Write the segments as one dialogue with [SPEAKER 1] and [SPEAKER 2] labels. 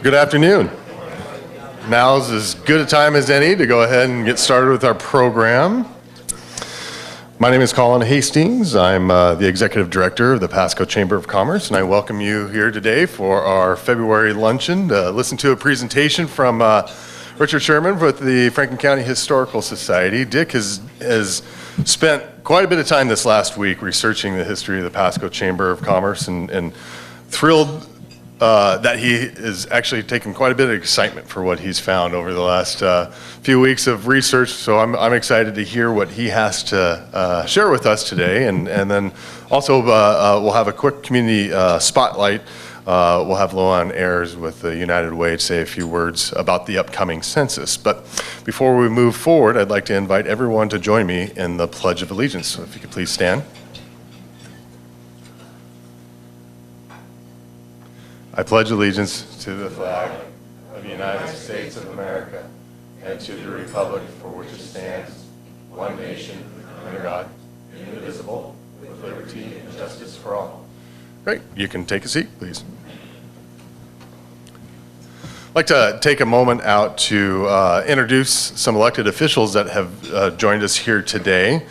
[SPEAKER 1] Good afternoon. Now's as good a time as any to go ahead and get started with our program. My name is Colin Hastings. I'm the Executive Director of the Pasco Chamber of Commerce, and I welcome you here today for our February luncheon to listen to a presentation from Richard Scheuerman with the Franklin County Historical Society. Dick has spent quite a bit of time this last week researching the history of the Pasco Chamber of Commerce, and thrilled that he is actually taking quite a bit of excitement for what he's found over the last few weeks of research. So I'm excited to hear what he has to share with us today. And then also we'll have a quick community spotlight. We'll have Luann Ayers with the United Way to say a few words about the upcoming census. But before we move forward, I'd like to invite everyone to join me in the Pledge of Allegiance. So if you could please stand. I pledge allegiance to the flag of the United States of America and to the republic for which it stands, one nation, under God, indivisible, with liberty and justice for all. Great. You can take a seat, please. I'd like to take a moment out to introduce some elected officials that have joined us here today.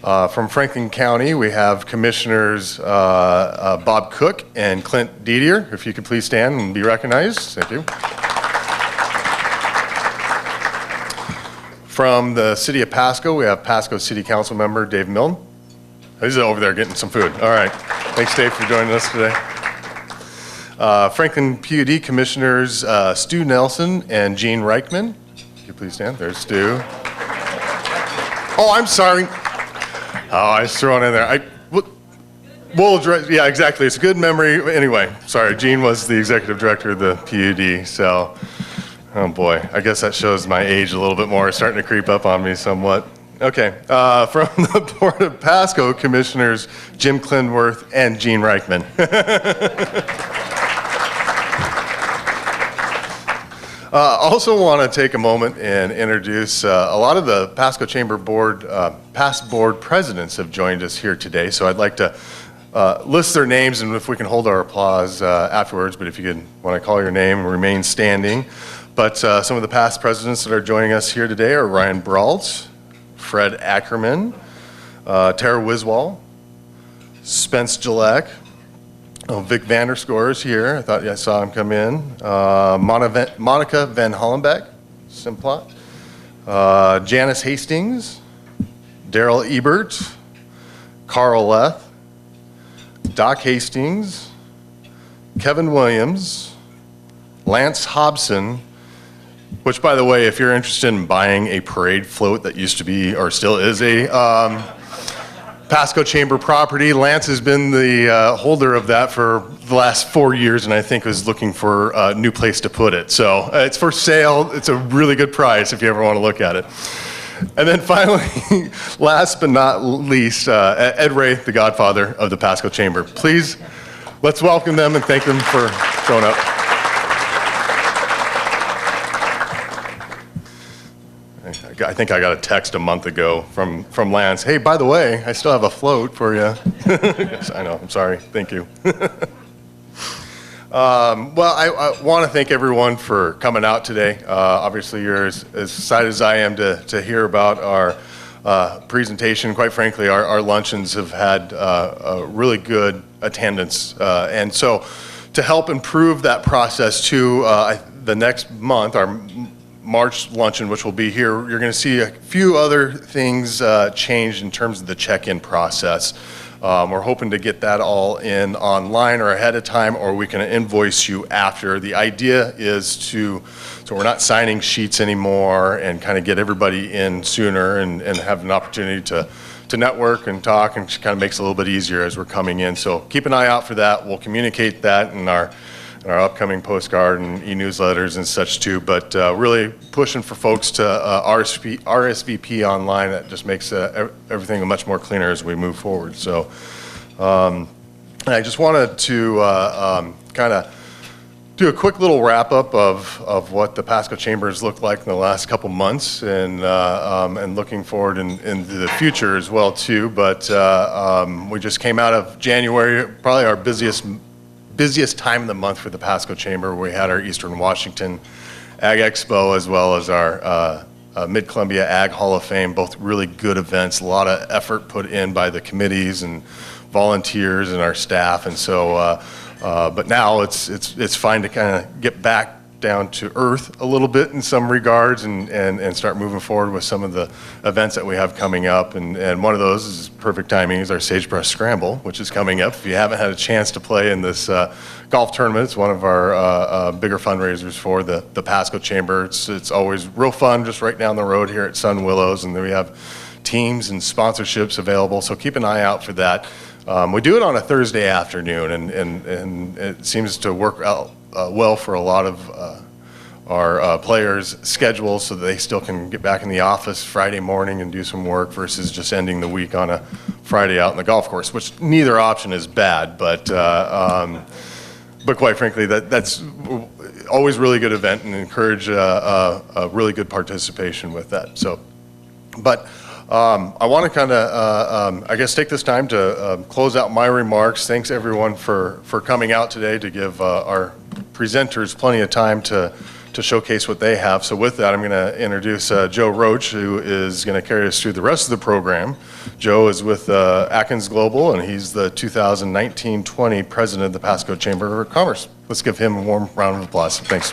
[SPEAKER 1] From Franklin County, we have Commissioners Bob Cook and Clint Didier. If you could please stand and be recognized. Thank you. From the City of Pasco, we have Pasco City Council Member Dave Milne. He's over there getting some food. All right. Thanks, Dave, for joining us today. Franklin PUD Commissioners Stu Nelson and Gene Reichman. If you please stand. There's Stu. Oh, I'm sorry. Oh, I was thrown in there. We'll address, yeah, exactly. It's a good memory. Anyway, sorry, Gene was the executive director of the PUD, so, oh boy, I guess that shows my age a little bit more. It's starting to creep up on me somewhat. Okay, from the Board of Pasco, Commissioners Jim Klindworth and Gene Reichman. Also want to take a moment and introduce a lot of the Pasco Chamber Board, past board presidents have joined us here today. So I'd like to list their names, and if we can hold our applause afterwards, but if you could, when I call your name, remain standing. But some of the past presidents that are joining us here today are Ryan Brault, Fred Ackerman, Tara Wiswall, Spence Gillette. Oh, Vic Vanderscore is here. I thought I saw him come in. Monica Van Hollenbeck, Simplot. Janice Hastings, Daryl Ebert, Carl Leth, Doc Hastings, Kevin Williams, Lance Hobson, which, by the way, if you're interested in buying a parade float that used to be, or still is a Pasco Chamber property, Lance has been the holder of that for the last 4 years, and I think was looking for a new place to put it. So it's for sale. It's a really good price if you ever want to look at it. And then finally, last but not least, Ed Ray, the godfather of the Pasco Chamber. Please, let's welcome them and thank them for showing up. I think I got a text a month ago from Lance. Hey, by the way, I still have a float for you. Yes, I know. I'm sorry. Thank you. Well, I want to thank everyone for coming out today. Obviously, you're as excited as I am to hear about our presentation. Quite frankly, our luncheons have had a really good attendance. And so to help improve that process too, the next month, our March luncheon, which will be here, you're going to see a few other things change in terms of the check-in process. We're hoping to get that all in online or ahead of time, or we can invoice you after. The idea is so we're not signing sheets anymore, and kind of get everybody in sooner and have an opportunity to network and talk, and kind of makes it a little bit easier as we're coming in. So keep an eye out for that. We'll communicate that in our upcoming postcard and e-newsletters and such too, but really pushing for folks to RSVP online. That just makes everything much more cleaner as we move forward. So I just wanted to kind of do a quick little wrap up of what the Pasco Chambers looked like in the last couple months, and looking forward into the future as well too. But we just came out of January, probably our busiest busiest time of the month for the Pasco Chamber. We had our Eastern Washington Ag Expo as well as our Mid-Columbia Ag Hall of Fame, both really good events, a lot of effort put in by the committees and volunteers and our staff. And so, but now it's fine to kind of get back down to earth a little bit in some regards and start moving forward with some of the events that we have coming up. And one of those is perfect timing is our Sagebrush Scramble, which is coming up. If you haven't had a chance to play in this golf tournament, it's one of our bigger fundraisers for the Pasco Chamber. It's always real fun just right down the road here at Sun Willows, and then we have teams and sponsorships available, so keep an eye out for that. We do it on a Thursday afternoon, and it seems to work out well for a lot of our players' schedules, so that they still can get back in the office Friday morning and do some work versus just ending the week on a Friday out in the golf course, which neither option is bad, but quite frankly, that's always a really good event and encourage a really good participation with that. So, but I want to kind of, I guess, take this time to close out my remarks. Thanks everyone for coming out today to give our presenters plenty of time to showcase what they have. So with that, I'm going to introduce Joe Roach, who is going to carry us through the rest of the program. Joe is with Atkins Global, and he's the 2019-20 president of the Pasco Chamber of Commerce. Let's give him a warm round of applause. Thanks.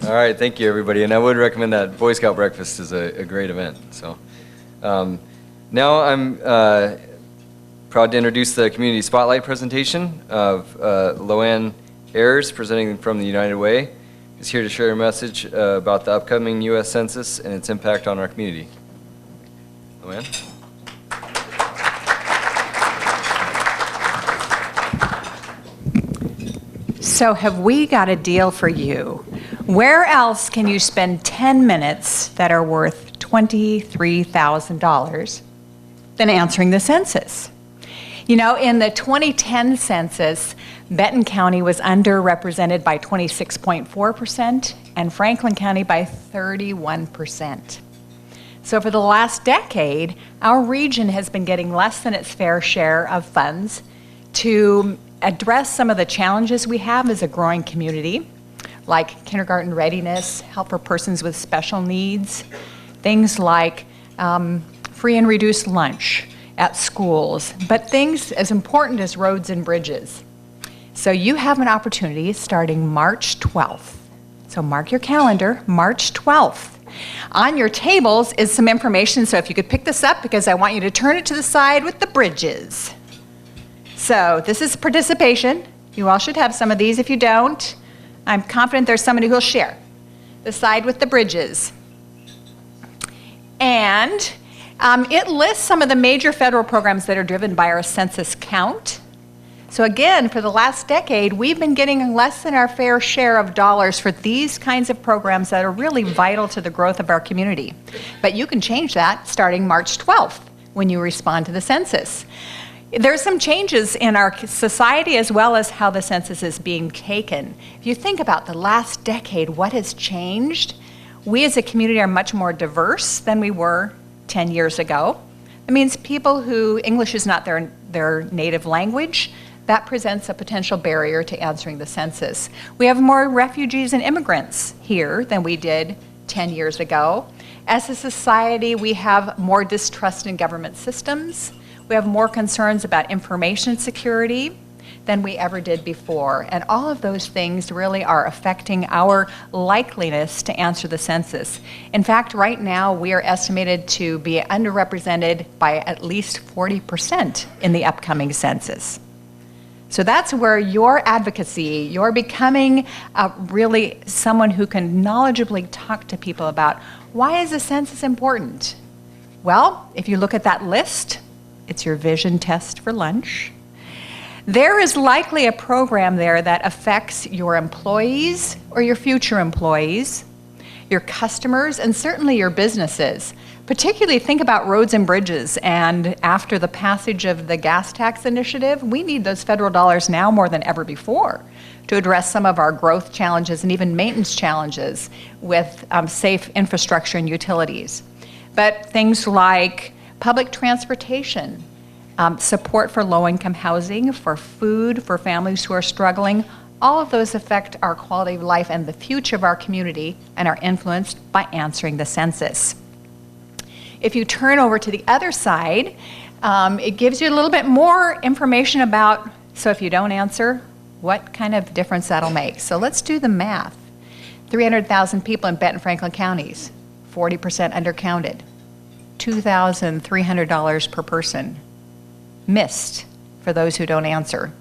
[SPEAKER 2] All right, thank you, everybody. And I would recommend that Boy Scout breakfast is a great event. So now I'm proud to introduce the Community Spotlight presentation of Loanne Ayers, presenting from the United Way, who's here to share a message about the upcoming U.S. Census and its impact on our community. Loanne?
[SPEAKER 3] So have we got a deal for you? Where else can you spend 10 minutes that are worth $23,000 than answering the census? You know, in the 2010 census, Benton County was underrepresented by 26.4% and Franklin County by 31%. So for the last decade, our region has been getting less than its fair share of funds to address some of the challenges we have as a growing community, like kindergarten readiness, help for persons with special needs, things like free and reduced lunch at schools, but things as important as roads and bridges. So you have an opportunity starting March 12th. So mark your calendar, March 12th. On your tables is some information, so if you could pick this up, because I want you to turn it to the side with the bridges. So this is participation. You all should have some of these. If you don't, I'm confident there's somebody who will share. The side with the bridges. And it lists some of the major federal programs that are driven by our census count. So again, for the last decade, we've been getting less than our fair share of dollars for these kinds of programs that are really vital to the growth of our community. But you can change that starting March 12th when you respond to the census. There's some changes in our society as well as how the census is being taken. If you think about the last decade, what has changed? We as a community are much more diverse than we were 10 years ago. It means people who English is not their native language. That presents a potential barrier to answering the census. We have more refugees and immigrants here than we did 10 years ago. As a society, we have more distrust in government systems. We have more concerns about information security than we ever did before. And all of those things really are affecting our likeliness to answer the census. In fact, right now, we are estimated to be underrepresented by at least 40% in the upcoming census. So that's where your advocacy, you're becoming really someone who can knowledgeably talk to people about why is the census important? Well, if you look at that list, it's your vision test for lunch. There is likely a program there that affects your employees or your future employees, your customers, and certainly your businesses. Particularly think about roads and bridges, and after the passage of the gas tax initiative, we need those federal dollars now more than ever before to address some of our growth challenges and even maintenance challenges with safe infrastructure and utilities. But things like public transportation, support for low-income housing, for food, for families who are struggling. All of those affect our quality of life and the future of our community and are influenced by answering the census. If you turn over to the other side, it gives you a little bit more information about, so if you don't answer, what kind of difference that'll make. So let's do the math. 300,000 people in Benton Franklin counties, 40% undercounted, $2,300 per person missed for those who don't answer.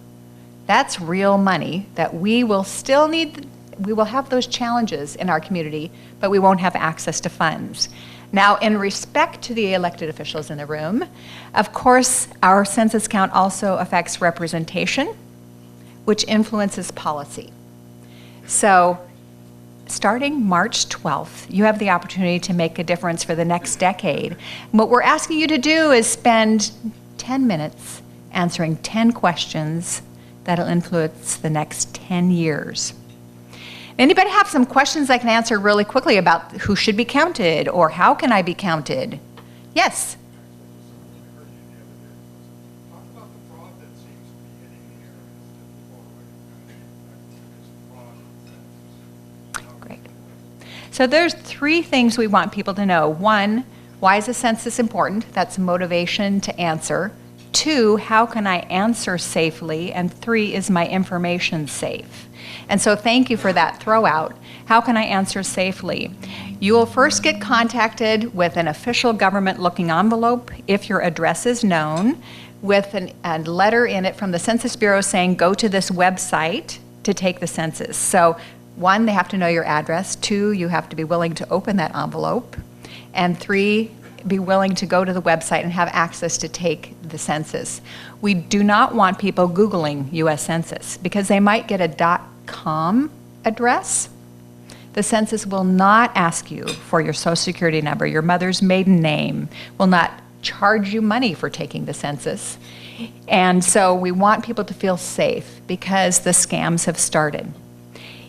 [SPEAKER 3] That's real money that we will still need. We will have those challenges in our community, but we won't have access to funds. Now, in respect to the elected officials in the room, of course, our census count also affects representation, which influences policy. So, starting March 12th, you have the opportunity to make a difference for the next decade. What we're asking you to do is spend 10 minutes answering 10 questions that'll influence the next 10 years. Anybody have some questions I can answer really quickly about who should be counted or how can I be counted? Yes?
[SPEAKER 4] Talk about the fraud that seems to be hitting the areas.
[SPEAKER 3] Great. So there's 3 things we want people to know. 1, why is the census important? That's motivation to answer. 2, how can I answer safely? And 3, is my information safe? And so thank you for that throw out. How can I answer safely? You will first get contacted with an official government looking envelope if your address is known, with a letter in it from the Census Bureau saying go to this website to take the census. So 1, they have to know your address. 2, you have to be willing to open that envelope. And 3, be willing to go to the website and have access to take the census. We do not want people Googling U.S. Census because they might get a .com address. The census will not ask you for your social security number, your mother's maiden name, will not charge you money for taking the census. And so we want people to feel safe because the scams have started.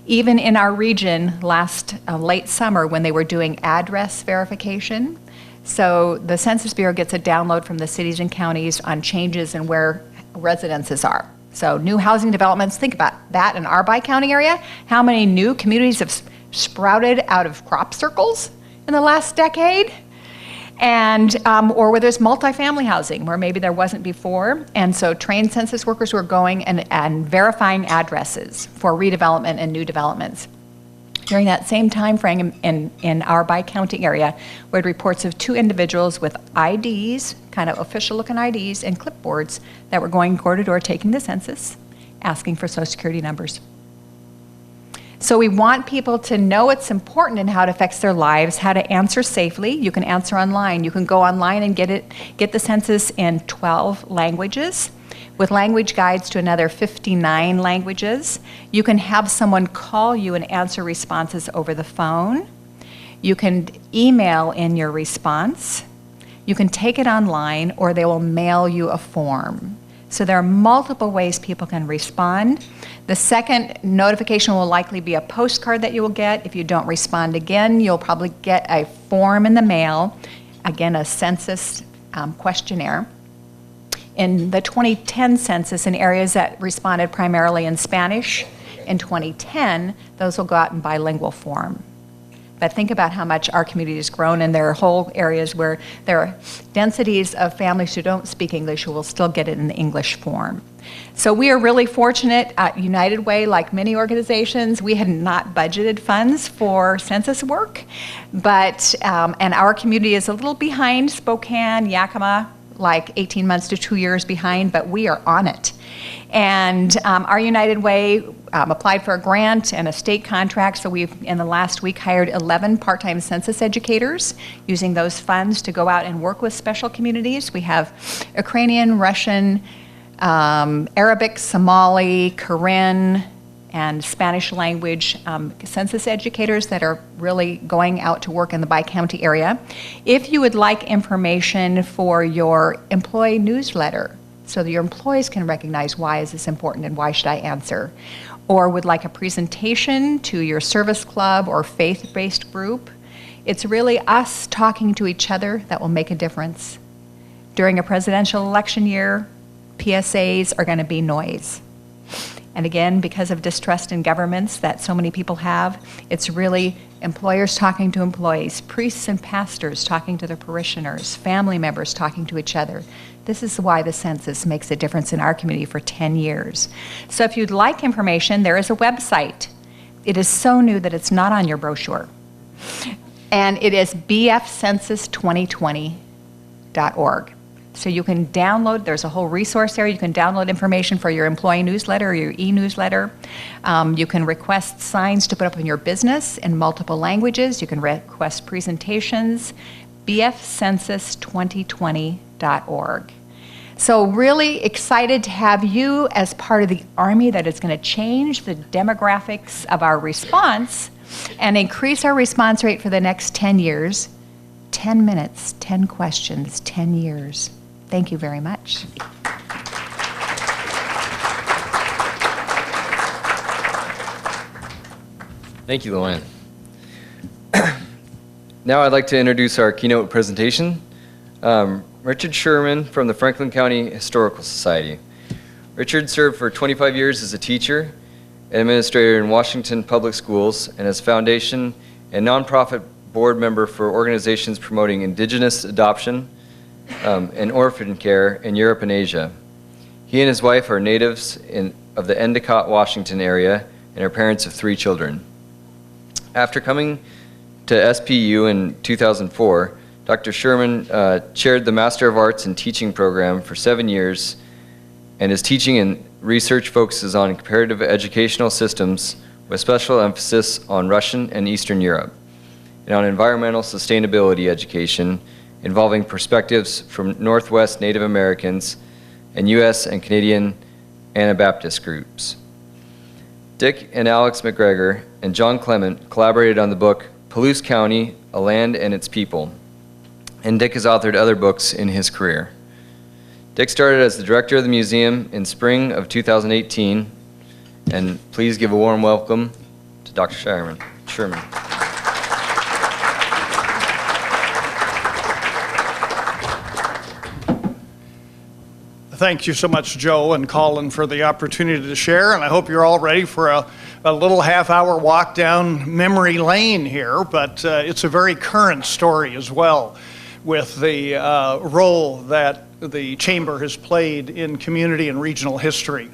[SPEAKER 3] Even in our region last late summer when they were doing address verification, so the Census Bureau gets a download from the cities and counties on changes in where residences are. So new housing developments, think about that in our Bi-County area. How many new communities have sprouted out of crop circles in the last decade? And, or where there's multifamily housing, where maybe there wasn't before. And so trained census workers were going and verifying addresses for redevelopment and new developments. During that same time frame in our Bi-County area, we had reports of 2 individuals with IDs, kind of official-looking IDs, and clipboards that were going door-to-door taking the census, asking for Social Security numbers. So we want people to know it's important and how it affects their lives, how to answer safely. You can answer online. You can go online and get the census in 12 languages, with language guides to another 59 languages. You can have someone call you and answer responses over the phone. You can email in your response. You can take it online, or they will mail you a form. So there are multiple ways people can respond. The second notification will likely be a postcard that you will get. If you don't respond again, you'll probably get a form in the mail, again, a census questionnaire. In the 2010 census, in areas that responded primarily in Spanish, in 2010, those will go out in bilingual form. But think about how much our community has grown, and there are whole areas where there are densities of families who don't speak English who will still get it in the English form. So we are really fortunate at United Way, like many organizations. We had not budgeted funds for census work, but and our community is a little behind Spokane, Yakima, like 18 months to 2 years behind, but we are on it. And our United Way applied for a grant and a state contract, so we've, in the last week, hired 11 part-time census educators using those funds to go out and work with special communities. We have Ukrainian, Russian, Arabic, Somali, Karen, and Spanish language census educators that are really going out to work in the Bi-County area. If you would like information for your employee newsletter, so that your employees can recognize why is this important and why should I answer, or would like a presentation to your service club or faith-based group, it's really us talking to each other that will make a difference. During a presidential election year, PSAs are going to be noise. And again, because of distrust in governments that so many people have, it's really employers talking to employees, priests and pastors talking to their parishioners, family members talking to each other. This is why the census makes a difference in our community for 10 years. So if you'd like information, there is a website. It is so new that it's not on your brochure. And it is bfcensus2020.org. So you can download, there's a whole resource there. You can download information for your employee newsletter or your e-newsletter. You can request signs to put up in your business in multiple languages. You can request presentations, bfcensus2020.org. So really excited to have you as part of the Army that is going to change the demographics of our response and increase our response rate for the next 10 years. 10 minutes, 10 questions, 10 years. Thank you very much.
[SPEAKER 2] Thank you, Luann. Now I'd like to introduce our keynote presentation. Richard Scheuerman from the Franklin County Historical Society. Richard served for 25 years as a teacher and administrator in Washington Public Schools and as foundation and nonprofit board member for organizations promoting indigenous adoption and orphan care in Europe and Asia. He and his wife are natives of the Endicott, Washington area and are parents of 3 children. After coming to SPU in 2004, Dr. Scheuerman chaired the Master of Arts in Teaching program for 7 years, and his teaching and research focuses on comparative educational systems with special emphasis on Russian and Eastern Europe, and on environmental sustainability education involving perspectives from Northwest Native Americans and U.S. and Canadian Anabaptist groups. Dick and Alex McGregor and John Clement collaborated on the book Palouse County, A Land and Its People, and Dick has authored other books in his career. Dick started as the director of the museum in spring of 2018, and please give a warm welcome to Dr. Scheuerman.
[SPEAKER 4] Thank you so much, Joe and Colin, for the opportunity to share, and I hope you're all ready for a little half-hour walk down memory lane here, but it's a very current story as well, with the role that the Chamber has played in community and regional history.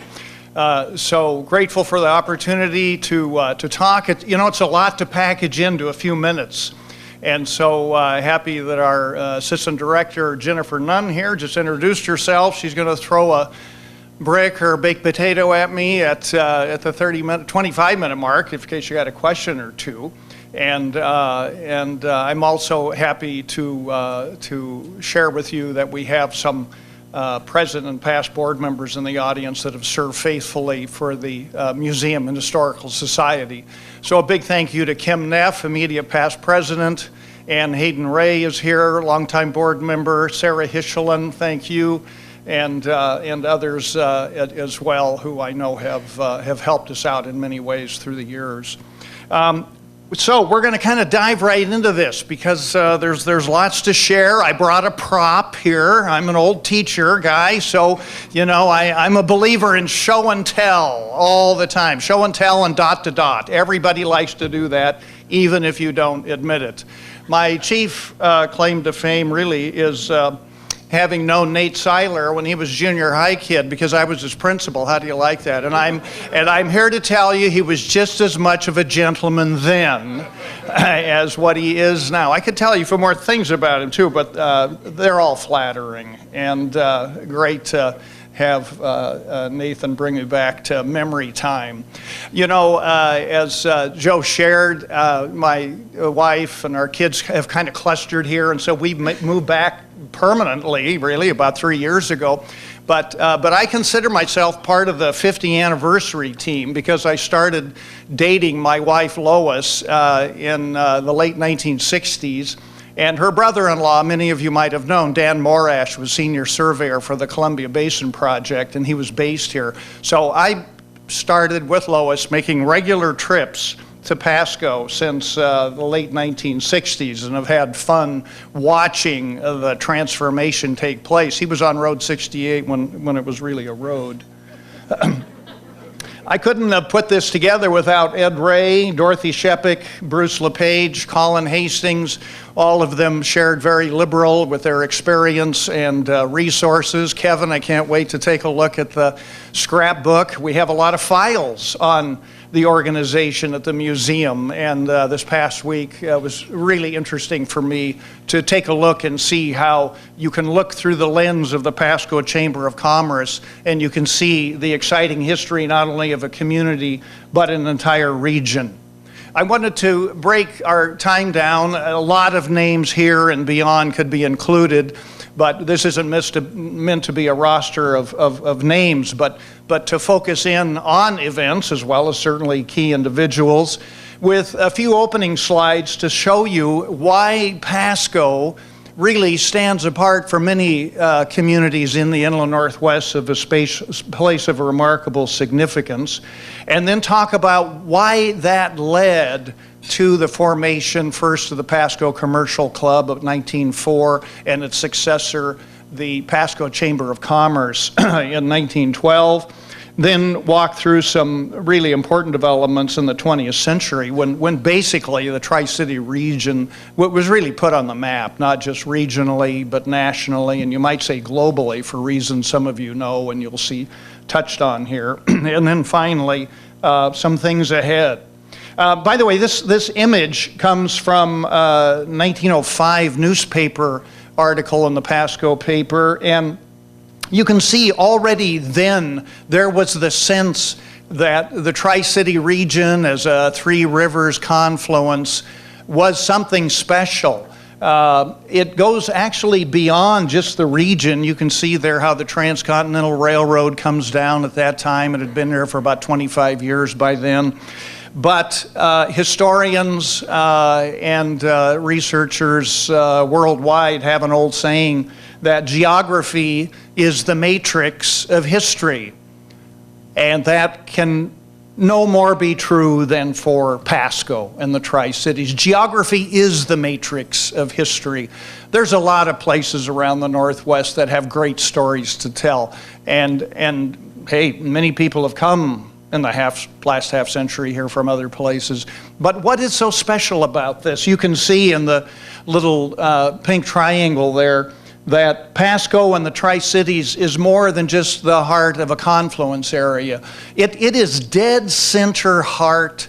[SPEAKER 4] So grateful for the opportunity to talk. It's a lot to package into a few minutes. And so happy that our Assistant Director, Jennifer Nunn here, just introduced herself. She's going to throw a brick or baked potato at me at the 25-minute mark, in case you got a question or two. And I'm also happy to share with you that we have some present and past board members in the audience that have served faithfully for the Museum and Historical Society. So a big thank you to Kim Neff, immediate past president. Ann Hayden Ray is here, longtime board member. Sarah Hischelin, thank you. And others as well, who I know have helped us out in many ways through the years. So we're going to kind of dive right into this because there's lots to share. I brought a prop here. I'm an old teacher guy, so I'm a believer in show and tell all the time. Show and tell and dot to dot. Everybody likes to do that, even if you don't admit it. My chief claim to fame really is having known Nate Seiler when he was a junior high kid, because I was his principal. How do you like that? And I'm here to tell you he was just as much of a gentleman then as what he is now. I could tell you for more things about him too, but they're all flattering, and great to have Nathan bring me back to memory time. As Joe shared, my wife and our kids have kind of clustered here, and so we moved back permanently, really, about 3 years ago. But I consider myself part of the 50th anniversary team because I started dating my wife Lois in the late 1960s. And her brother-in-law, many of you might have known, Dan Morash, was senior surveyor for the Columbia Basin Project, and he was based here. So I started with Lois making regular trips to Pasco since the late 1960s and have had fun watching the transformation take place. He was on Road 68 when it was really a road. I couldn't have put this together without Ed Ray, Dorothy Shepik, Bruce LePage, Colin Hastings. All of them shared very liberal with their experience and resources. Kevin, I can't wait to take a look at the scrapbook. We have a lot of files on the organization at the museum, and this past week was really interesting for me to take a look and see how you can look through the lens of the Pasco Chamber of Commerce and you can see the exciting history not only of a community but an entire region. I wanted to break our time down. A lot of names here and beyond could be included, but this isn't meant to be a roster of names, but to focus in on events as well as certainly key individuals with a few opening slides to show you why Pasco really stands apart from many communities in the inland Northwest of a place of remarkable significance, and then talk about why that led to the formation first of the Pasco Commercial Club of 1904 and its successor, the Pasco Chamber of Commerce in 1912. Then walk through some really important developments in the 20th century when basically the Tri-City region was really put on the map, not just regionally, but nationally, and you might say globally for reasons some of you know and you'll see touched on here. And then finally, some things ahead. By the way, this image comes from a 1905 newspaper article in the Pasco paper, and you can see already then there was the sense that the Tri-City region as a Three Rivers confluence was something special. It goes actually beyond just the region. You can see there how the Transcontinental Railroad comes down at that time. It had been there for about 25 years by then. But historians and researchers worldwide have an old saying that geography is the matrix of history. And that can no more be true than for Pasco and the Tri-Cities. Geography is the matrix of history. There's a lot of places around the Northwest that have great stories to tell. And hey, many people have come in the last half century here from other places. But what is so special about this? You can see in the little pink triangle there that Pasco and the Tri-Cities is more than just the heart of a confluence area. It is dead center heart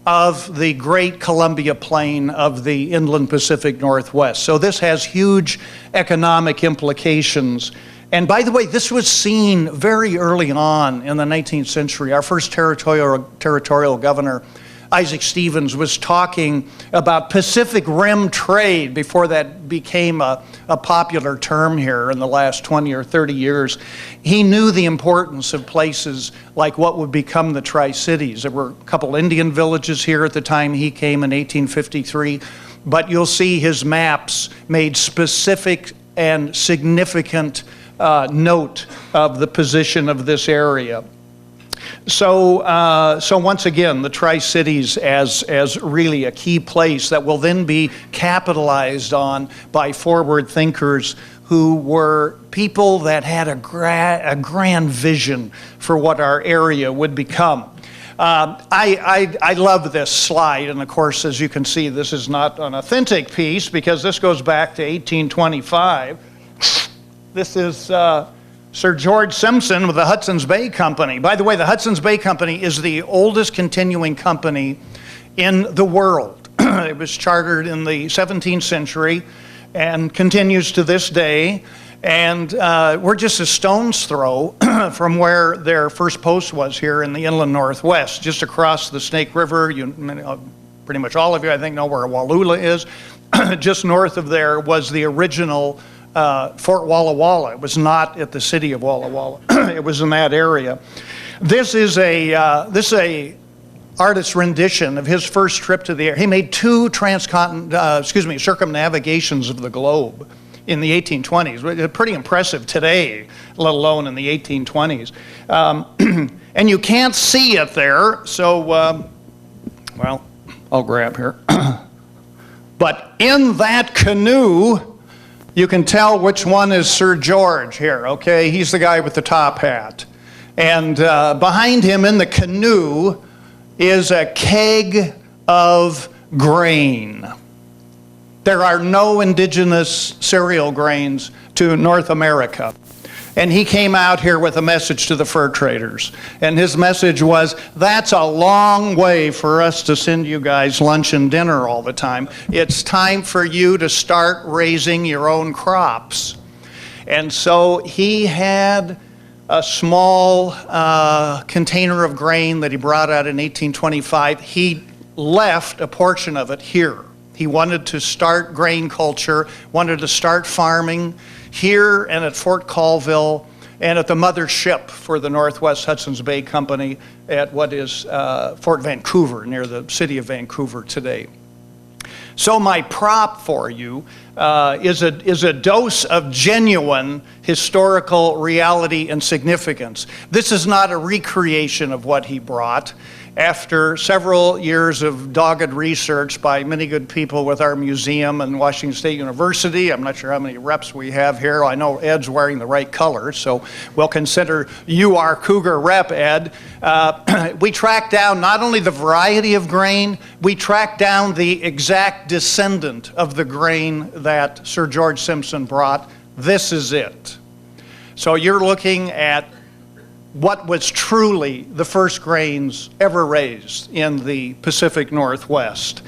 [SPEAKER 4] of the Great Columbia Plain of the inland Pacific Northwest. So this has huge economic implications. And by the way, this was seen very early on in the 19th century. Our first territorial governor, Isaac Stevens, was talking about Pacific Rim trade before that became a popular term here in the last 20 or 30 years. He knew the importance of places like what would become the Tri-Cities. There were a couple Indian villages here at the time he came in 1853, but you'll see his maps made specific and significant note of the position of this area. So once again, the Tri-Cities as really a key place that will then be capitalized on by forward thinkers who were people that had a grand vision for what our area would become. I love this slide, and of course, as you can see, this is not an authentic piece because this goes back to 1825. This is Sir George Simpson with the Hudson's Bay Company. By the way, the Hudson's Bay Company is the oldest continuing company in the world. It was chartered in the 17th century and continues to this day. And we're just a stone's throw from where their first post was here in the inland Northwest, just across the Snake River. Pretty much all of you, I think, know where Wallula is. Just north of there was the original Fort Walla Walla. It was not at the city of Walla Walla. It was in that area. This is a artist's rendition of his first trip to the air. He made two circumnavigations of the globe in the 1820s. Pretty impressive today, let alone in the 1820s. And you can't see it there, so well, I'll grab here. But in that canoe, you can tell which one is Sir George here, okay? He's the guy with the top hat. And behind him in the canoe is a keg of grain. There are no indigenous cereal grains to North America. And he came out here with a message to the fur traders. And his message was, that's a long way for us to send you guys lunch and dinner all the time. It's time for you to start raising your own crops. And so he had a small container of grain that he brought out in 1825. He left a portion of it here. He wanted to start grain culture, wanted to start farming here and at Fort Colville and at the mothership for the Northwest Hudson's Bay Company at what is Fort Vancouver, near the city of Vancouver today. So my prop for you is a dose of genuine historical reality and significance. This is not a recreation of what he brought. After several years of dogged research by many good people with our museum and Washington State University, I'm not sure how many reps we have here. I know Ed's wearing the right color, so we'll consider you our Cougar rep, Ed. We tracked down not only the variety of grain, we tracked down the exact descendant of the grain that Sir George Simpson brought. This is it. So you're looking at what was truly the first grains ever raised in the Pacific Northwest.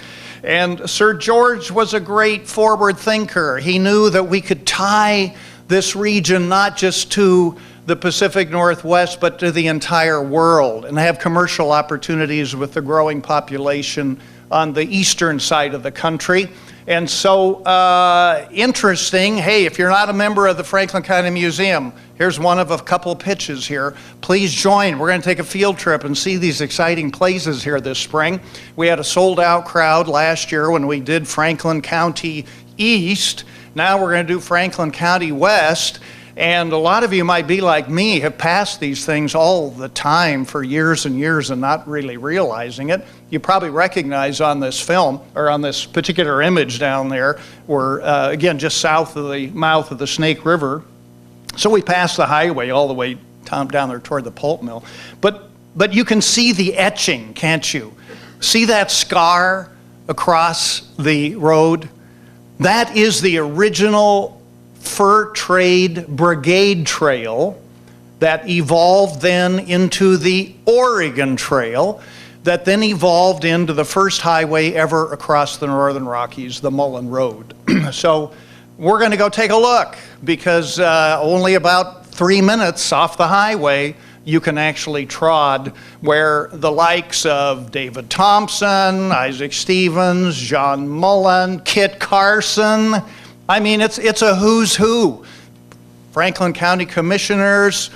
[SPEAKER 4] And Sir George was a great forward thinker. He knew that we could tie this region not just to the Pacific Northwest, but to the entire world, and have commercial opportunities with the growing population on the eastern side of the country. And so interesting, hey, if you're not a member of the Franklin County Museum, here's one of a couple pitches here. Please join. We're going to take a field trip and see these exciting places here this spring. We had a sold-out crowd last year when we did Franklin County East. Now we're going to do Franklin County West. And a lot of you might be like me, have passed these things all the time for years and years and not really realizing it. You probably recognize on this film, or on this particular image down there, we're, again, just south of the mouth of the Snake River. So we passed the highway all the way down there toward the pulp mill. But you can see the etching, can't you? See that scar across the road? That is the original fur trade brigade trail that evolved then into the Oregon Trail, that then evolved into the first highway ever across the Northern Rockies, the Mullen Road. So we're going to go take a look, because only about 3 minutes off the highway you can actually trod where the likes of David Thompson, Isaac Stevens, John Mullen, Kit Carson, I mean, it's a who's who. Franklin County Commissioners,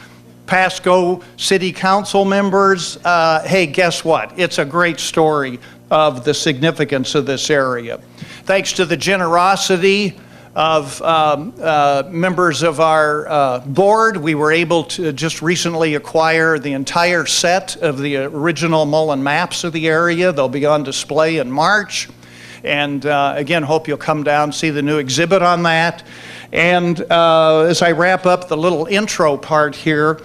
[SPEAKER 4] Pasco City Council members. Hey, guess what? It's a great story of the significance of this area. Thanks to the generosity of members of our board, we were able to just recently acquire the entire set of the original Mullen maps of the area. They'll be on display in March. And again, hope you'll come down, see the new exhibit on that. And as I wrap up the little intro part here,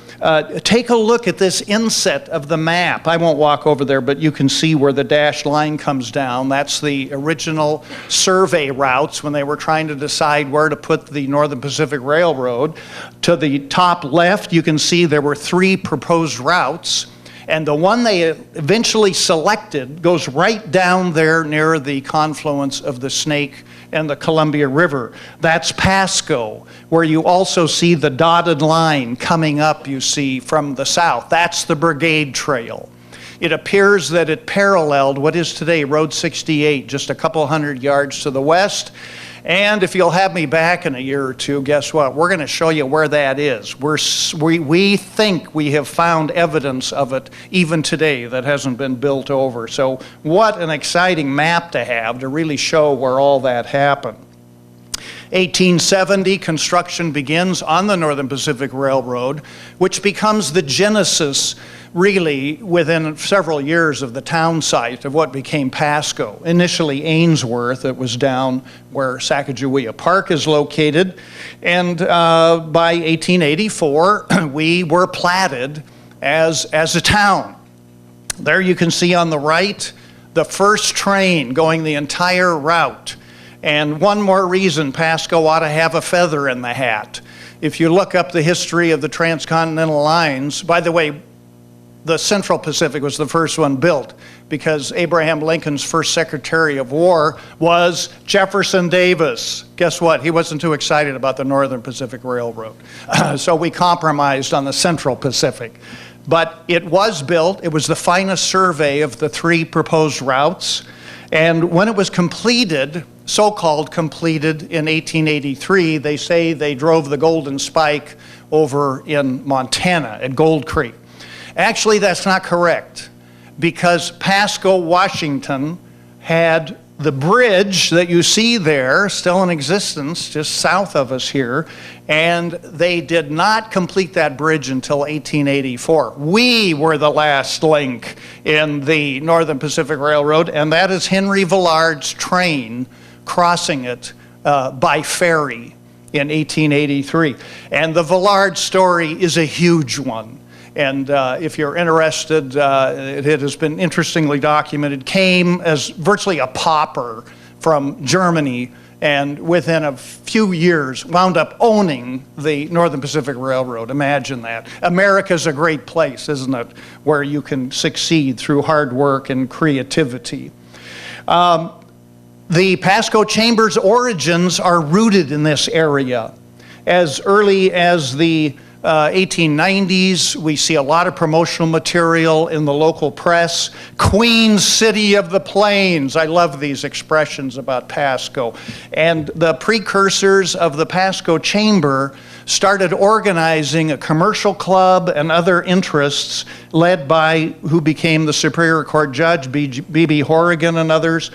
[SPEAKER 4] take a look at this inset of the map. I won't walk over there, but you can see where the dashed line comes down. That's the original survey routes when they were trying to decide where to put the Northern Pacific Railroad. To the top left, you can see there were 3 proposed routes. And the one they eventually selected goes right down there near the confluence of the Snake and the Columbia River. That's Pasco, where you also see the dotted line coming up, you see, from the south. That's the Brigade Trail. It appears that it paralleled what is today Road 68, just a couple hundred yards to the west. And if you'll have me back in a year or two, guess what? We're going to show you where that is. We think we have found evidence of it even today that hasn't been built over. So what an exciting map to have to really show where all that happened. 1870, construction begins on the Northern Pacific Railroad, which becomes the genesis, really, within several years of the town site of what became Pasco. Initially Ainsworth, it was down where Sacagawea Park is located, and by 1884, we were platted as a town. There you can see on the right, the first train going the entire route. And one more reason Pasco ought to have a feather in the hat. If you look up the history of the transcontinental lines, by the way, the Central Pacific was the first one built because Abraham Lincoln's first Secretary of War was Jefferson Davis. Guess what? He wasn't too excited about the Northern Pacific Railroad. So we compromised on the Central Pacific. But it was built. It was the finest survey of the 3 proposed routes. And when it was completed, so-called completed in 1883, they say they drove the Golden Spike over in Montana at Gold Creek. Actually, that's not correct, because Pasco, Washington had the bridge that you see there, still in existence, just south of us here, and they did not complete that bridge until 1884. We were the last link in the Northern Pacific Railroad, and that is Henry Villard's train crossing it by ferry in 1883. And the Villard story is a huge one. And if you're interested, it has been interestingly documented, came as virtually a pauper from Germany, and within a few years wound up owning the Northern Pacific Railroad. Imagine that. America's a great place, isn't it, where you can succeed through hard work and creativity. The Pasco Chamber's origins are rooted in this area. As early as the 1890s, we see a lot of promotional material in the local press. Queen City of the Plains. I love these expressions about Pasco. And the precursors of the Pasco Chamber started organizing a commercial club and other interests led by who became the Superior Court Judge, B.B. Horrigan and others.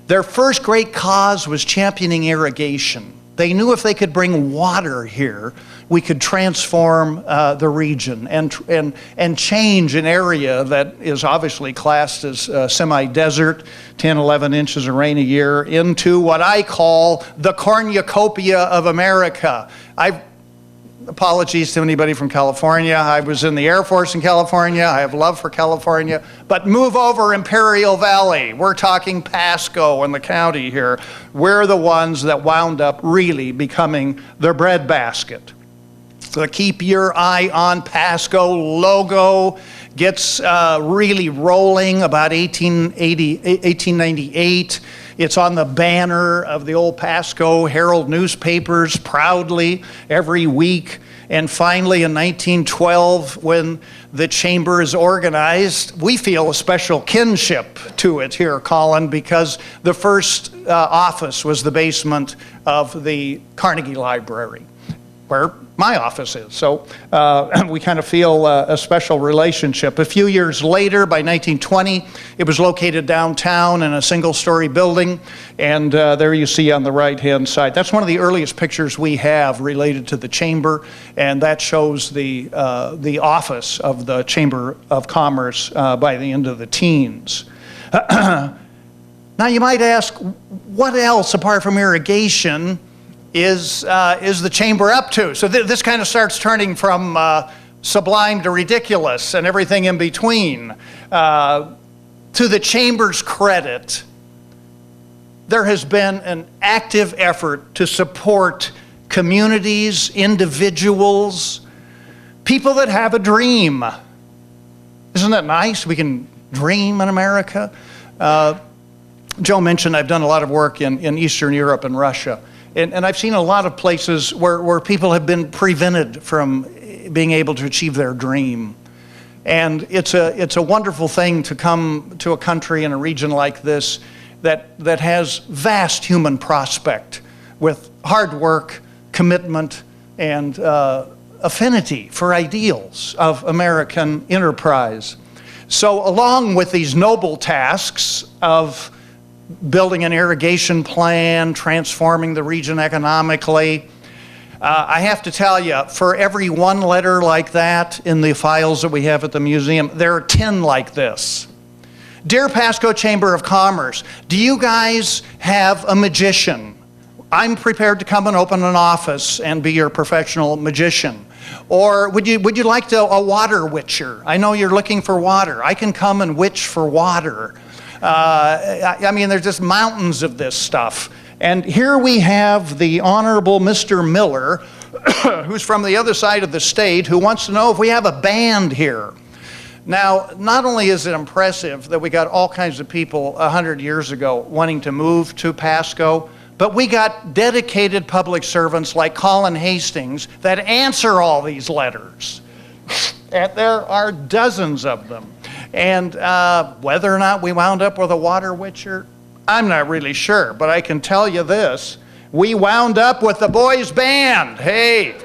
[SPEAKER 4] Their first great cause was championing irrigation. They knew if they could bring water here, we could transform the region and change an area that is obviously classed as semi-desert, 10, 11 inches of rain a year, into what I call the cornucopia of America. Apologies to anybody from California. I was in the Air Force in California. I have love for California. But move over Imperial Valley. We're talking Pasco and the county here. We're the ones that wound up really becoming their breadbasket. The Keep Your Eye on Pasco logo gets really rolling about 1898. It's on the banner of the old Pasco Herald newspapers proudly every week. And finally, in 1912, when the chamber is organized, we feel a special kinship to it here, Colin, because the first office was the basement of the Carnegie Library, where my office is. So we kind of feel a special relationship. A few years later, by 1920, it was located downtown in a single-story building, and there you see on the right-hand side. That's one of the earliest pictures we have related to the chamber, and that shows the office of the Chamber of Commerce by the end of the teens. Now you might ask, what else apart from irrigation is the chamber up to? So this kind of starts turning from sublime to ridiculous and everything in between. To the chamber's credit, there has been an active effort to support communities, individuals, people that have a dream. Isn't that nice? We can dream in America. Joe mentioned I've done a lot of work in Eastern Europe and Russia. And I've seen a lot of places where people have been prevented from being able to achieve their dream. And it's a wonderful thing to come to a country in a region like this that has vast human prospect with hard work, commitment, and affinity for ideals of American enterprise. So along with these noble tasks of building an irrigation plan, transforming the region economically. I have to tell you, for every one letter like that in the files that we have at the museum, there are 10 like this. Dear Pasco Chamber of Commerce, do you guys have a magician? I'm prepared to come and open an office and be your professional magician. Or would you like a water witcher? I know you're looking for water. I can come and witch for water. I mean, there's just mountains of this stuff. And here we have the Honorable Mr. Miller, who's from the other side of the state, who wants to know if we have a band here. Now, not only is it impressive that we got all kinds of people 100 years ago wanting to move to Pasco, but we got dedicated public servants like Colin Hastings that answer all these letters. And there are dozens of them. And whether or not we wound up with a water witcher, I'm not really sure, but I can tell you this. We wound up with the boys' band. Hey,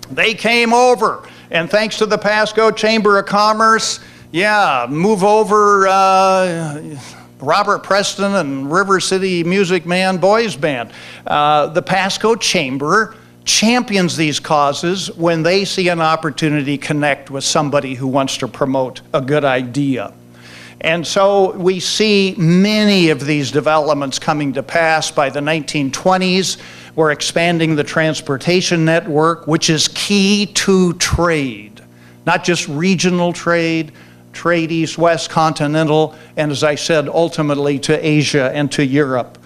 [SPEAKER 4] they came over. And thanks to the Pasco Chamber of Commerce, move over Robert Preston and River City Music Man Boys Band. The Pasco Chamber champions these causes when they see an opportunity to connect with somebody who wants to promote a good idea. And so we see many of these developments coming to pass. By the 1920s, we're expanding the transportation network, which is key to trade, not just regional trade, trade east-west, continental, and as I said, ultimately to Asia and to Europe.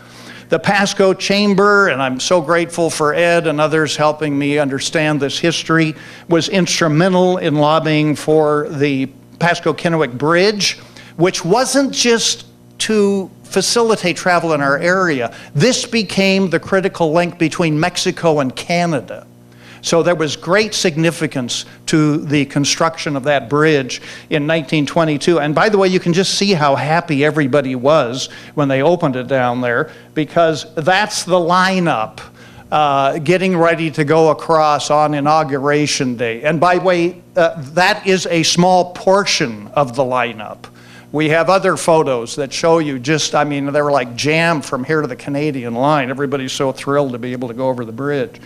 [SPEAKER 4] The Pasco Chamber, and I'm so grateful for Ed and others helping me understand this history, was instrumental in lobbying for the Pasco-Kennewick Bridge, which wasn't just to facilitate travel in our area. This became the critical link between Mexico and Canada. So there was great significance to the construction of that bridge in 1922. And by the way, you can just see how happy everybody was when they opened it down there, because that's the lineup getting ready to go across on Inauguration Day. And by the way, that is a small portion of the lineup. We have other photos that show you just, I mean, they were like jammed from here to the Canadian line. Everybody's so thrilled to be able to go over the bridge.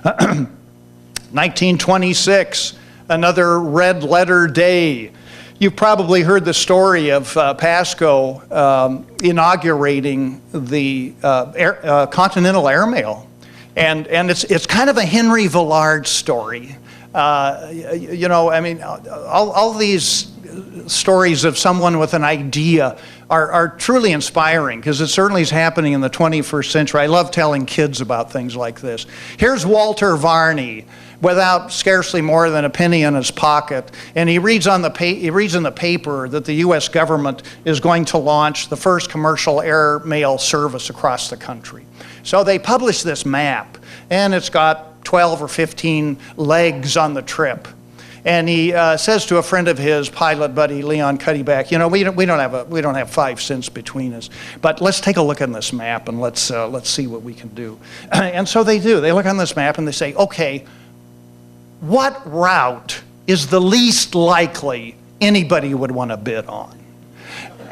[SPEAKER 4] 1926, another red letter day. You've probably heard the story of Pasco inaugurating the Continental Airmail. And it's kind of a Henry Villard story. You know, I mean, all these stories of someone with an idea are truly inspiring, because it certainly is happening in the 21st century. I love telling kids about things like this. Here's Walter Varney without scarcely more than a penny in his pocket, and he reads in the paper that the U.S. government is going to launch the first commercial air mail service across the country. So they publish this map, and it's got 12 or 15 legs on the trip. And he says to a friend of his, pilot buddy Leon Cuddyback, you know, we don't have 5 cents between us, but let's take a look on this map and let's see what we can do. And so they do. They look on this map and they say, okay, what route is the least likely anybody would want to bid on?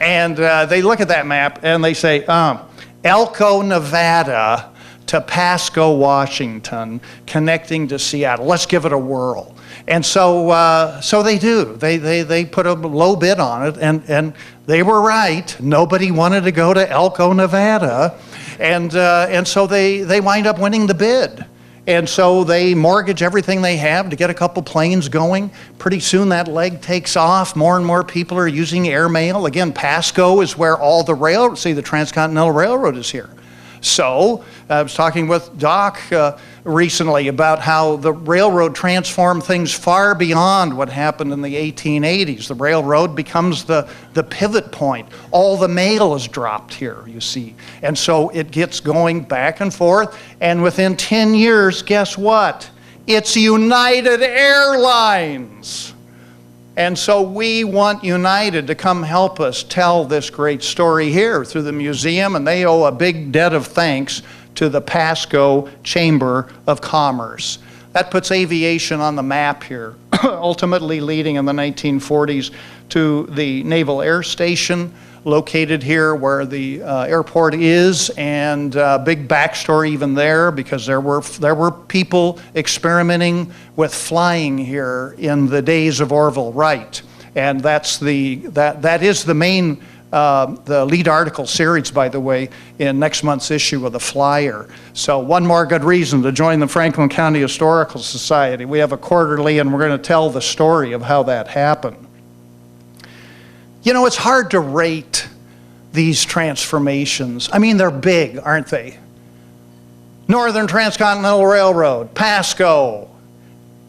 [SPEAKER 4] And they look at that map and they say, Elko, Nevada to Pasco, Washington, connecting to Seattle. Let's give it a whirl. And so they do. They put a low bid on it, and they were right. Nobody wanted to go to Elko, Nevada, and so they wind up winning the bid. And so they mortgage everything they have to get a couple planes going. Pretty soon that leg takes off. More and more people are using airmail. Again, Pasco is where all the railroad, see, the Transcontinental Railroad is here. So I was talking with Doc recently about how the railroad transformed things far beyond what happened in the 1880s. The railroad becomes the pivot point. All the mail is dropped here, you see. And so it gets going back and forth. And within 10 years, guess what? It's United Airlines. And so we want United to come help us tell this great story here through the museum, and they owe a big debt of thanks to the Pasco Chamber of Commerce. That puts aviation on the map here, ultimately leading in the 1940s to the Naval Air Station, located here where the airport is, and big backstory even there, because there were people experimenting with flying here in the days of Orville Wright, and that is the main the lead article series, by the way, in next month's issue of the Flyer. So one more good reason to join the Franklin County Historical Society. We have a quarterly, and we're going to tell the story of how that happened. You know, it's hard to rate these transformations. I mean, they're big, aren't they? Northern Transcontinental Railroad, Pasco.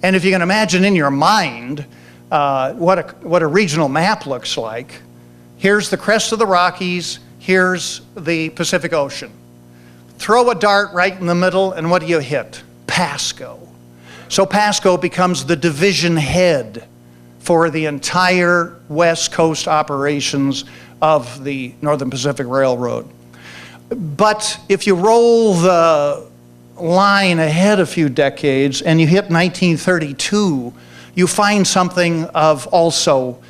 [SPEAKER 4] And if you can imagine in your mind what a regional map looks like, here's the crest of the Rockies, here's the Pacific Ocean. Throw a dart right in the middle, and what do you hit? Pasco. So Pasco becomes the division head for the entire West Coast operations of the Northern Pacific Railroad. But if you roll the line ahead a few decades and you hit 1932, you find something of also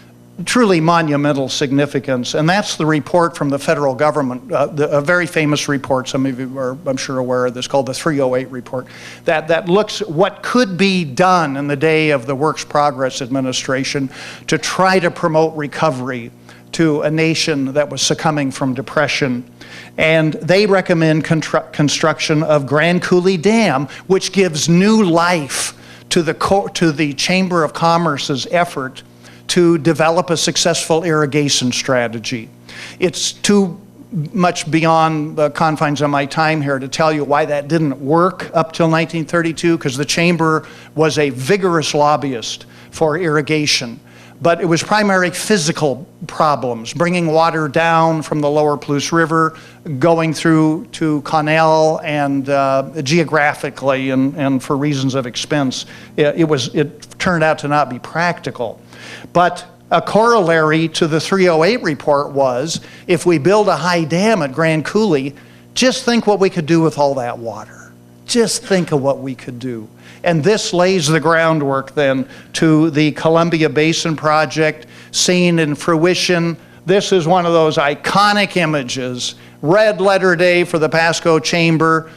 [SPEAKER 4] truly monumental significance, and that's the report from the federal government, a very famous report, some of you are, I'm sure, aware of this, called the 308 report, that looks what could be done in the day of the Works Progress Administration to try to promote recovery to a nation that was succumbing from depression. And they recommend construction of Grand Coulee Dam, which gives new life to the Chamber of Commerce's effort to develop a successful irrigation strategy. It's too much beyond the confines of my time here to tell you why that didn't work up till 1932, because the Chamber was a vigorous lobbyist for irrigation. But it was primarily physical problems, bringing water down from the lower Palouse River, going through to Connell, and geographically and for reasons of expense, it turned out to not be practical. But a corollary to the 308 report was, if we build a high dam at Grand Coulee, just think what we could do with all that water. Just think of what we could do. And this lays the groundwork then to the Columbia Basin Project, seen in fruition. This is one of those iconic images, red letter day for the Pasco Chamber,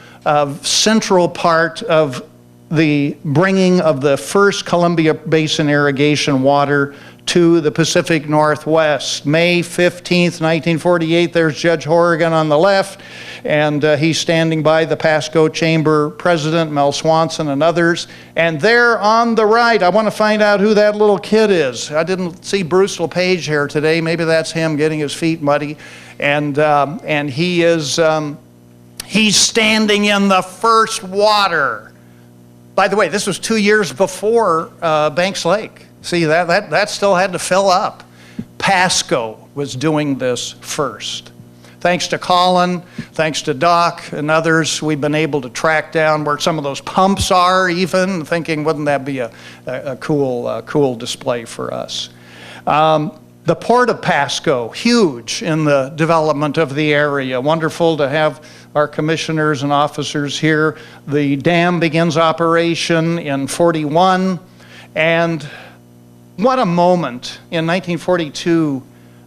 [SPEAKER 4] central part of the bringing of the first Columbia Basin irrigation water to the Pacific Northwest. May 15th, 1948, there's Judge Horrigan on the left, and he's standing by the Pasco Chamber President, Mel Swanson, and others. And there on the right, I want to find out who that little kid is. I didn't see Bruce LePage here today. Maybe that's him getting his feet muddy. And he is, he's standing in the first water. By the way, this was 2 years before Banks Lake. See, that still had to fill up. Pasco was doing this first. Thanks to Colin, thanks to Doc and others, we've been able to track down where some of those pumps are even, thinking, wouldn't that be a cool display for us? The Port of Pasco, huge in the development of the area. Wonderful to have our commissioners and officers here. The dam begins operation in 41, and what a moment in 1942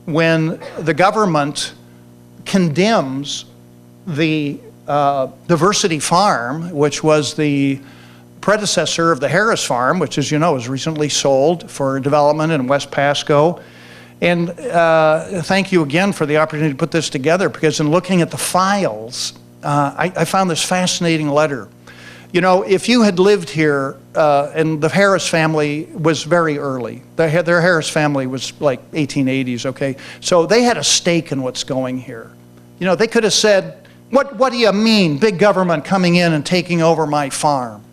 [SPEAKER 4] when the government condemns the Diversity Farm, which was the predecessor of the Harris Farm, which, as you know, was recently sold for development in West Pasco. And thank you again for the opportunity to put this together, because in looking at the files, I found this fascinating letter. You know, if you had lived here, and the Harris family was very early. Their Harris family was like 1880s, okay? So they had a stake in what's going here. You know, they could have said, what do you mean, big government coming in and taking over my farm?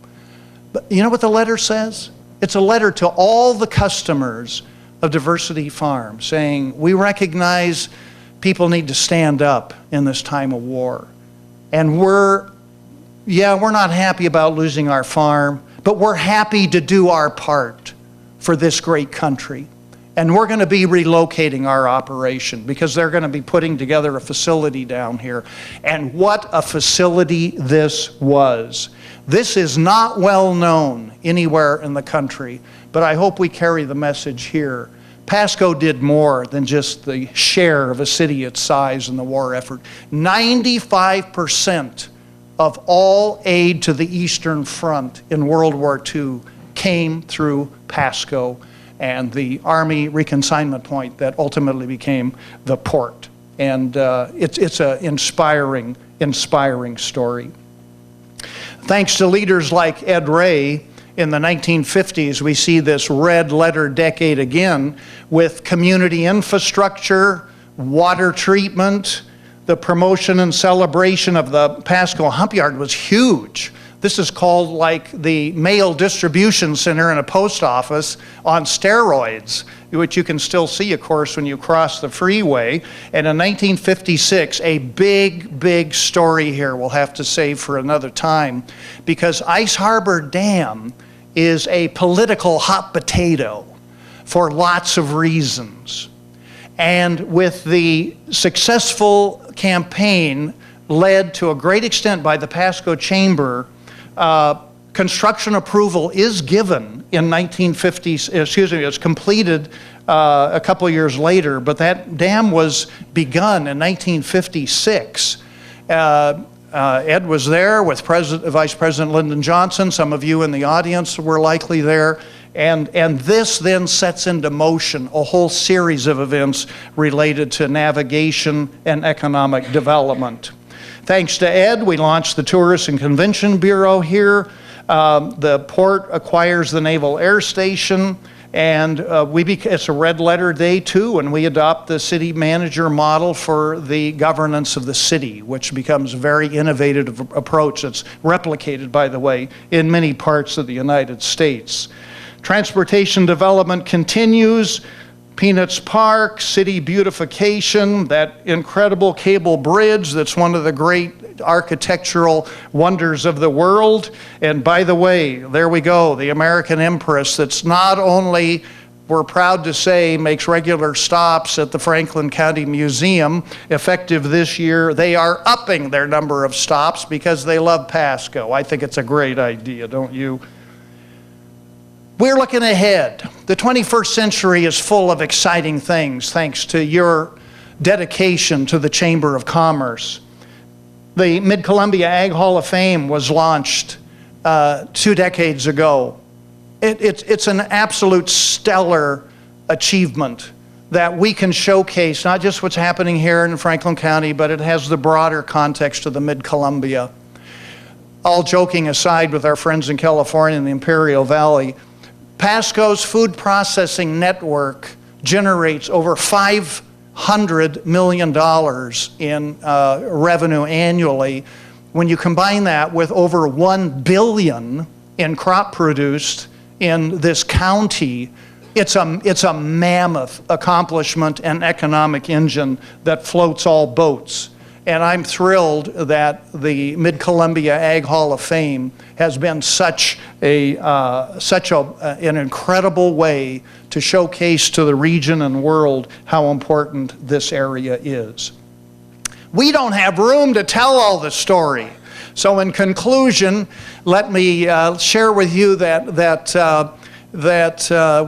[SPEAKER 4] But you know what the letter says? It's a letter to all the customers of Diversity Farm, saying, we recognize people need to stand up in this time of war. And we're not happy about losing our farm, but we're happy to do our part for this great country. And we're going to be relocating our operation because they're going to be putting together a facility down here. And what a facility this was. This is not well known anywhere in the country, but I hope we carry the message here. Pasco did more than just the share of a city its size in the war effort. 95% of all aid to the Eastern Front in World War II came through Pasco and the Army reconsignment point that ultimately became the port. And it's an inspiring story. Thanks to leaders like Ed Ray, in the 1950s, we see this red letter decade again with community infrastructure, water treatment. The promotion and celebration of the Pasco Hump Yard was huge. This is called like the mail distribution center in a post office on steroids, which you can still see, of course, when you cross the freeway. And in 1956, a big story here we'll have to save for another time, because Ice Harbor Dam is a political hot potato for lots of reasons. And with the successful campaign led to a great extent by the Pasco Chamber, construction approval is given in 1950s, it's completed a couple years later, but that dam was begun in 1956. Ed was there with Vice President Lyndon Johnson. Some of you in the audience were likely there. And this then sets into motion a whole series of events related to navigation and economic development. Thanks to Ed, we launched the Tourist and Convention Bureau here. The port acquires the Naval Air Station, and it's a red letter day too, and we adopt the city manager model for the governance of the city, which becomes a very innovative approach that's replicated, by the way, in many parts of the United States. Transportation development continues. Peanuts Park, city beautification, that incredible cable bridge that's one of the great architectural wonders of the world. And by the way, there we go, the American Empress that's not only, we're proud to say, makes regular stops at the Franklin County Museum. Effective this year, they are upping their number of stops because they love Pasco. I think it's a great idea, don't you? We're looking ahead. The 21st century is full of exciting things thanks to your dedication to the Chamber of Commerce. The Mid-Columbia Ag Hall of Fame was launched 2 decades ago. It's an absolute stellar achievement that we can showcase not just what's happening here in Franklin County, but it has the broader context of the Mid-Columbia. All joking aside with our friends in California and the Imperial Valley, Pasco's food processing network generates over $500 million in revenue annually. When you combine that with over $1 billion in crop produced in this county, it's a mammoth accomplishment and economic engine that floats all boats. And I'm thrilled that the Mid-Columbia Ag Hall of Fame has been such an incredible way to showcase to the region and world how important this area is. We don't have room to tell all the story. So in conclusion, let me share with you that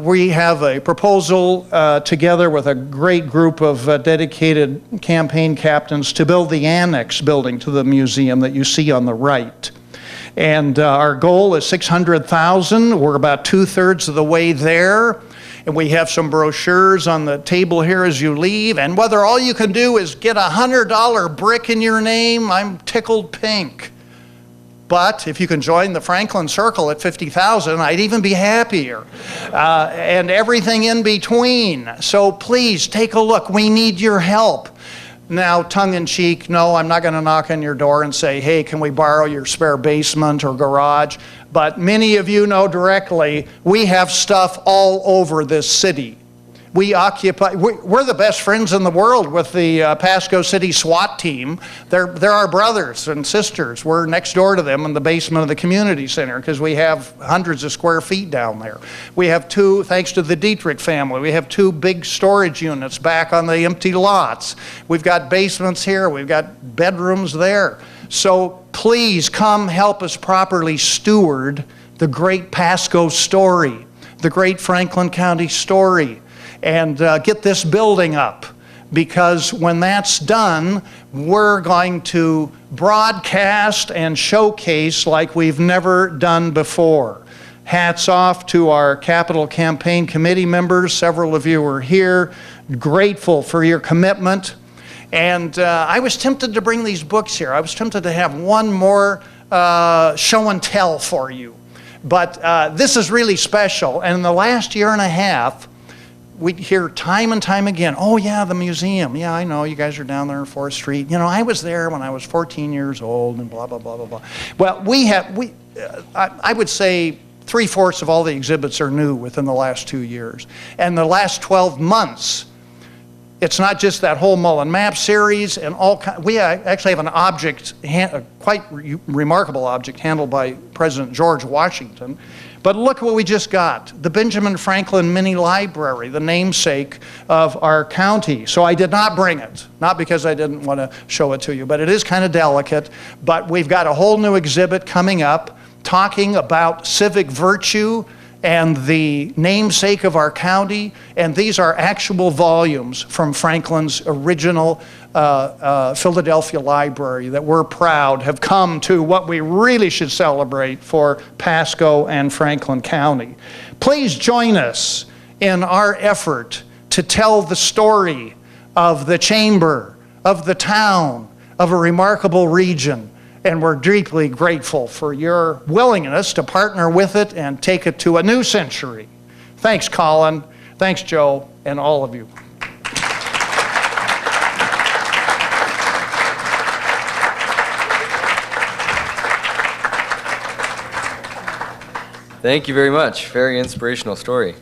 [SPEAKER 4] we have a proposal together with a great group of dedicated campaign captains to build the annex building to the museum that you see on the right. And our goal is $600,000. We're about 2/3 of the way there. And we have some brochures on the table here as you leave. And whether all you can do is get a $100 brick in your name, I'm tickled pink. But if you can join the Franklin Circle at $50,000, I'd even be happier. And everything in between. So please take a look. We need your help. Now, tongue in cheek, no, I'm not going to knock on your door and say, hey, can we borrow your spare basement or garage? But many of you know directly, we have stuff all over this city. We're the best friends in the world with the Pasco City SWAT team. They're our brothers and sisters. We're next door to them in the basement of the community center because we have hundreds of square feet down there. We have two, thanks to the Dietrich family, we have 2 big storage units back on the empty lots. We've got basements here, we've got bedrooms there. So please come help us properly steward the great Pasco story, the great Franklin County story. and get this building up. Because when that's done, we're going to broadcast and showcase like we've never done before. Hats off to our Capital Campaign Committee members. Several of you are here. Grateful for your commitment. And I was tempted to bring these books here. I was tempted to have one more show and tell for you. But this is really special. And in the last year and a half, we hear time and time again, oh yeah, the museum. Yeah, I know, you guys are down there on 4th Street. You know, I was there when I was 14 years old and blah, blah, blah, blah, blah. Well, I would say 3/4 of all the exhibits are new within the last 2 years. And the last 12 months, it's not just that whole Mullen Map series and all kinds. We actually have an object, a quite remarkable object handled by President George Washington. But look what we just got, the Benjamin Franklin Mini Library, the namesake of our county. So I did not bring it, not because I didn't want to show it to you, but it is kind of delicate. But we've got a whole new exhibit coming up talking about civic virtue and the namesake of our county, and these are actual volumes from Franklin's original Philadelphia library that we're proud have come to what we really should celebrate for Pasco and Franklin County. Please join us in our effort to tell the story of the chamber, of the town, of a remarkable region. And we're deeply grateful for your willingness to partner with it and take it to a new century. Thanks, Colin. Thanks, Joe, and all of you.
[SPEAKER 2] Thank you very much. Very inspirational story.